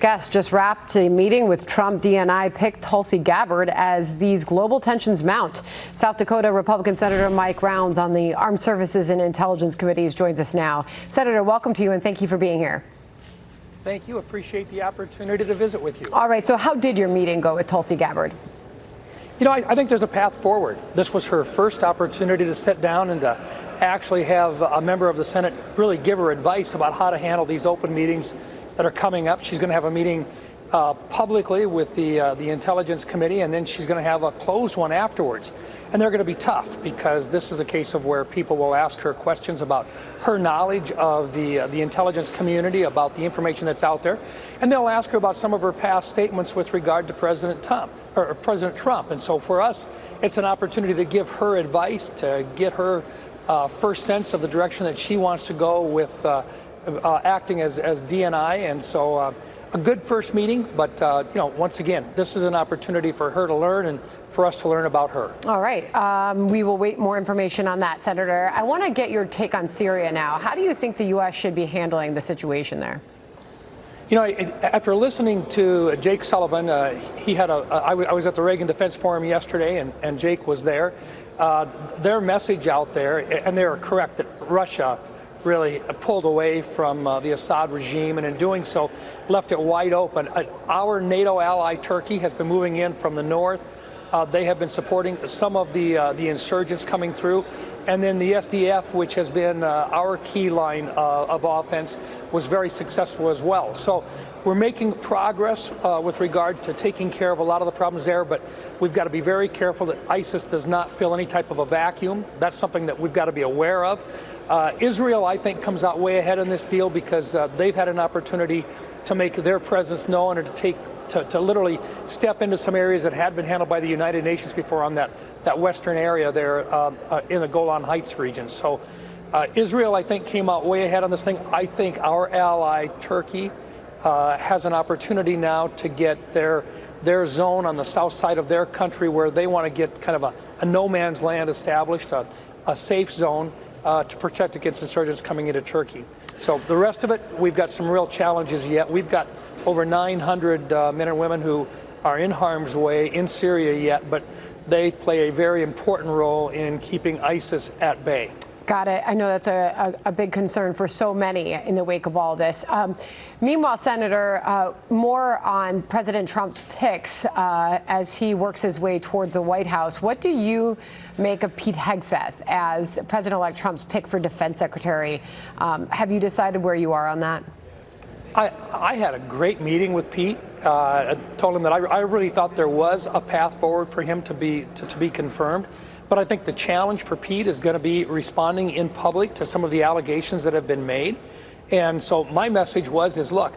next guest just wrapped a meeting with Trump DNI pick Tulsi Gabbard as these global tensions mount. South Dakota Republican Senator Mike Rounds on the Armed Services and Intelligence Committees joins us now. Senator, welcome to you and thank you for being here. Thank you. Appreciate the opportunity to visit with you. All right. So how did your meeting go with Tulsi Gabbard? You know, I think there's a path forward. This was her first opportunity to sit down and to actually have a member of the Senate really give her advice about how to handle these open meetings that are coming up. She's going to have a meeting publicly with the Intelligence Committee, and then she's going to have a closed one afterwards. And they're going to be tough because this is a case of where people will ask her questions about her knowledge of the intelligence community, about the information that's out there, and they'll ask her about some of her past statements with regard to President Trump. And so for us, it's an opportunity to give her advice, to get her first sense of the direction that she wants to go with acting as DNI. And so a good first meeting, but you know, once again, this is an opportunity for her to learn and for us to learn about her. All right. We will wait more information on that, Senator. I want to get your take on Syria now. How do you think the U.S. should be handling the situation there? You know, after listening to Jake Sullivan, I was at the Reagan Defense Forum yesterday, and Jake was there. Their message out there, and they are correct, that Russia really pulled away from the Assad regime, and in doing so left it wide open. Our NATO ally Turkey has been moving in from the north. They have been supporting some of the insurgents coming through, and then the SDF, which has been our key line of offense, was very successful as well. So we're making progress with regard to taking care of a lot of the problems there, but we've got to be very careful that ISIS does not fill any type of a vacuum. That's something that we've got to be aware of. Israel, I think, comes out way ahead in this deal because they've had an opportunity to make their presence known and to literally step into some areas that had been handled by the United Nations before on that western area there in the Golan Heights region. So Israel, I think, came out way ahead on this thing. I think our ally Turkey has an opportunity now to get their zone on the south side of their country where they want to get kind of a no man's land established, a safe zone to protect against insurgents coming into Turkey. So the rest of it, we've got some real challenges yet. We've got over 900 men and women who are in harm's way in Syria yet, but they play a very important role in keeping ISIS at bay. Got it. I know that's a big concern for so many in the wake of all this. Meanwhile, Senator, more on President Trump's picks as he works his way toward the White House. What do you make of Pete Hegseth as President-elect Trump's pick for defense secretary? Have you decided where you are on that? I had a great meeting with Pete. I told him that I really thought there was a path forward for him to be confirmed. But I think the challenge for Pete is going to be responding in public to some of the allegations that have been made. And so my message is, look,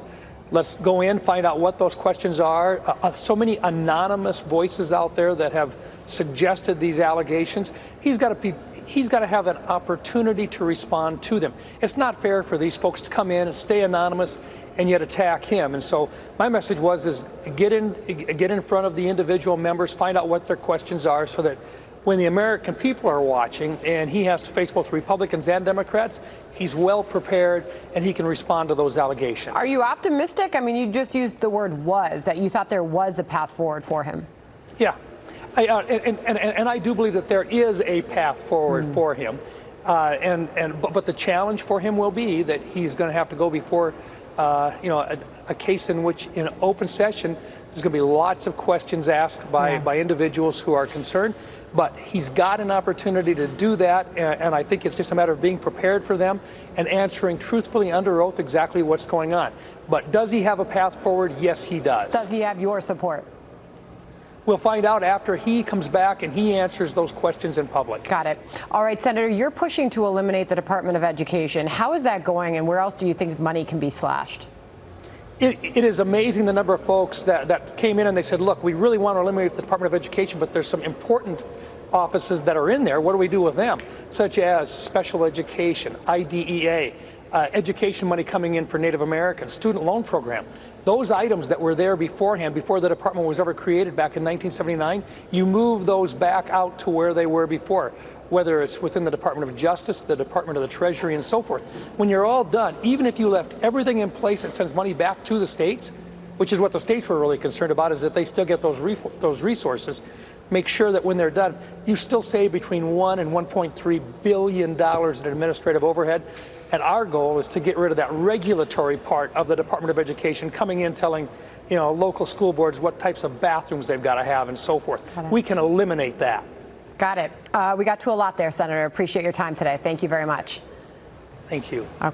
let's go in, find out what those questions are. So many anonymous voices out there that have suggested these allegations. He's got to have an opportunity to respond to them. It's not fair for these folks to come in and stay anonymous and yet attack him. And so my message is get in front of the individual members, find out what their questions are, so that when the American people are watching and he has to face both Republicans and Democrats, he's well prepared and he can respond to those allegations. Are you optimistic? I mean, you just used the word was, that you thought there was a path forward for him. Yeah. And I do believe that there is a path forward for him. But the challenge for him will be that he's going to have to go before a case in which, in open session, there's going to be lots of questions asked by individuals who are concerned. But he's got an opportunity to do that, and I think it's just a matter of being prepared for them and answering truthfully under oath exactly what's going on. But does he have a path forward? Yes, he does. Does he have your support? We'll find out after he comes back and he answers those questions in public. Got it. All right, Senator, you're pushing to eliminate the Department of Education. How is that going, and where else do you think money can be slashed? It is amazing the number of folks that came in and they said, look, we really want to eliminate the Department of Education, but there's some important offices that are in there. What do we do with them? Such as special education, IDEA, education money coming in for Native Americans, student loan program. Those items that were there beforehand, before the department was ever created back in 1979, you move those back out to where they were before. whether it's within the Department of Justice, the Department of the Treasury, and so forth. When you're all done, even if you left everything in place that sends money back to the states, which is what the states were really concerned about, is that they still get those resources. Make sure that when they're done, you still save between $1 and $1.3 billion in administrative overhead. And our goal is to get rid of that regulatory part of the Department of Education coming in telling, local school boards what types of bathrooms they've got to have and so forth. We can eliminate that. Got it. We got to a lot there, Senator. Appreciate your time today. Thank you very much. Thank you.